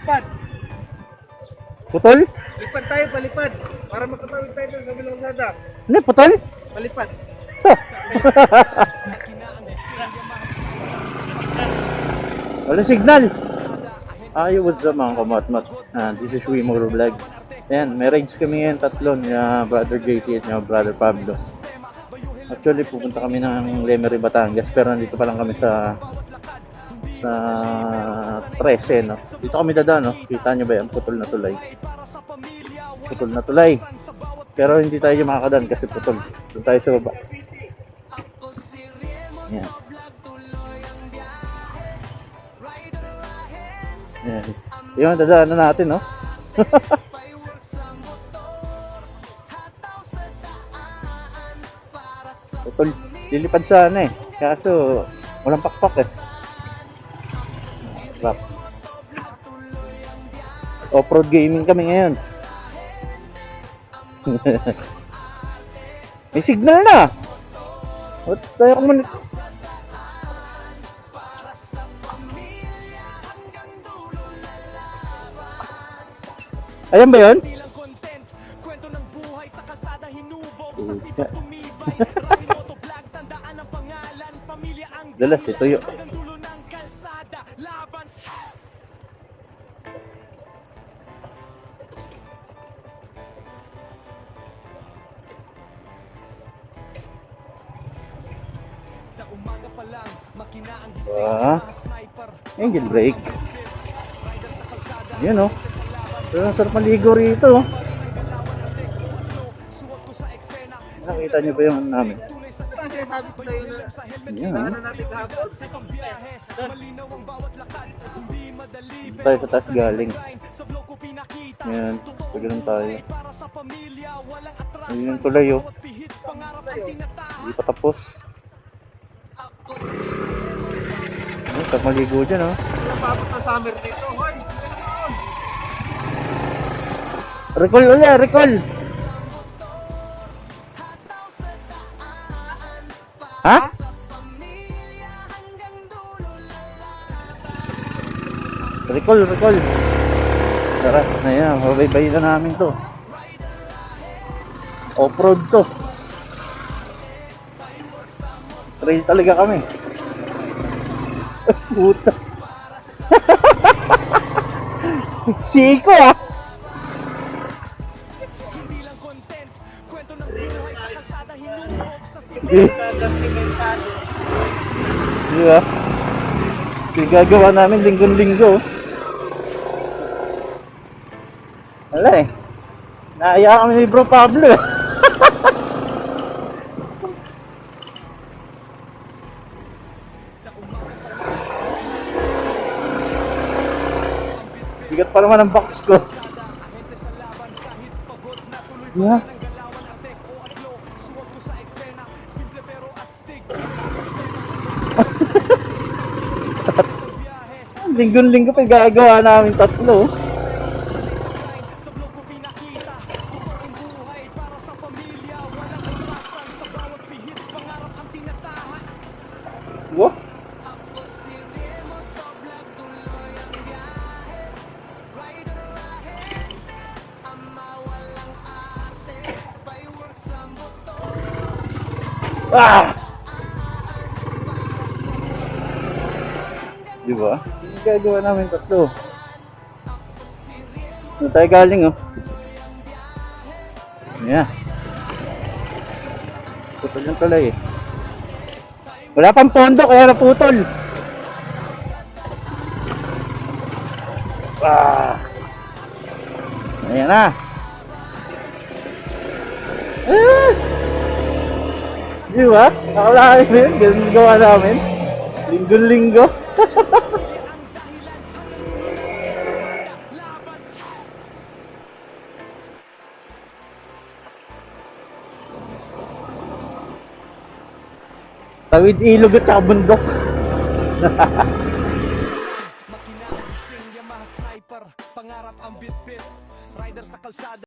palipad. Putol? Palipad tayo, palipad. Para makatawid tayo sa kabilang kalsada. Hindi, putol? Palipad. Wala signal. Ayaw, what's up mga kamatmat? This is Wimoro Vlog. Ayan, may range kami ngayon tatlo ni Brother JC at ni Brother Pablo. Actually, pupunta kami ng Lemery, Batangas, pero nandito pa lang kami sa 13, no? Dito kami dadaan, no? Kita nyo ba yan? Putol na tulay. Putol na tulay. Pero hindi tayo makakadaan kasi putol. Doon tayo sa baba. Yan. Yan. Yung dadaan na natin, no? Putol. Lilipad sana eh. Kaso, walang pakpak eh. Rap. Off-road gaming kami ngayon. May signal na. What tayo kung ayan ba yun? Dalas ito yun. Engine brake. Yan o. Pero sarap maligo rito. Nakita nyo ba yung namin? Kasi sabi ko sa'yo na Yan. natin kahapon. Tayo sa taas galing. Yan. Paganoon tayo. Ayun yung tulay o. Hindi pa tapos. Sarap maligo dyan o. Napapot na summer dito. Hoy! Recall ulit, recall. Ha? Recall. Tara, ayan, mabaybay na namin to. Off-road to. Trail talaga kami. Puta. Siko ah. Di ba? Gagawa namin linggo-linggo. Wala eh. Naaya kami ni Bro Pablo eh. Bigat pa naman ang box ko. Yeah. Linggo-linggo pa gagawa namin tatlo. Wow. Ah! Diba? Gagawa namin tatlo. Doon tayo galing oh. Yeah. Putol yung tulay eh. Wala pang pondo kaya naputol. Ah. Ayan na. Ah. Diba? Nakalahin mo yun. Ganun gawa namin. Linggo-linggo. Tawid ilog at bundok.